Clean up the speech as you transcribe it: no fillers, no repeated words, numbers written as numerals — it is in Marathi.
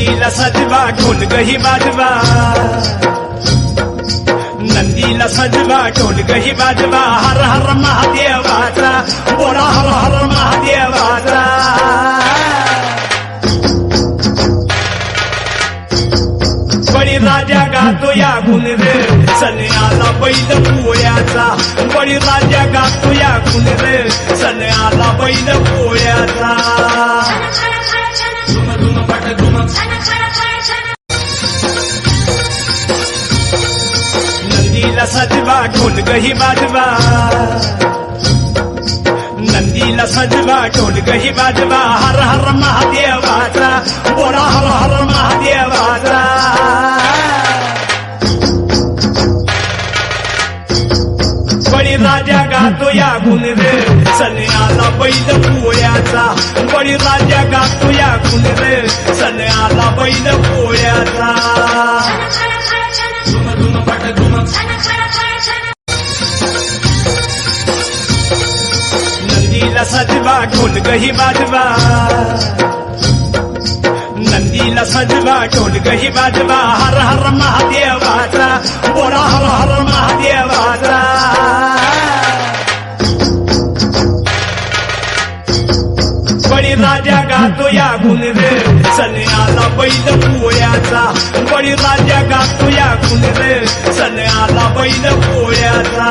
नंदीला सजवा ढोलक ही वाजवा, नंदीला सजवा ढोलक ही वाजवा, हर हर महादेवाचा बोला हर हर महादेवाचा। बळीराजा गातो या गुण रे सण आला बैल पोळ्याचा, बळीराजा गातो या गुण रे सण आला बैल पोळ्याचा। नंदीला सजवा ढोलक ही वाजवा, नंदीला सजवा ढोलक ही वाजवा, हर हर महादेवाचा बोला हर हर महादेवाचा। बळीराजा गातो या गुण रे सण आला बैल पोळ्याचा, बळीराजा गातो या गुण रे सण आला बैल पोळ्याचा। नंदीला सजवा ढोलक ही वाजवा, नंदीला सजवा ढोलक ही वाजवा, हर हर महादेवाचा बोला हर हर महादेवाचा। बळीराजा गातो या गुण रे सण आला बैल पोळ्याचा, बळीराजा गातो या गुण रे सण आला बैल पोळ्याचा।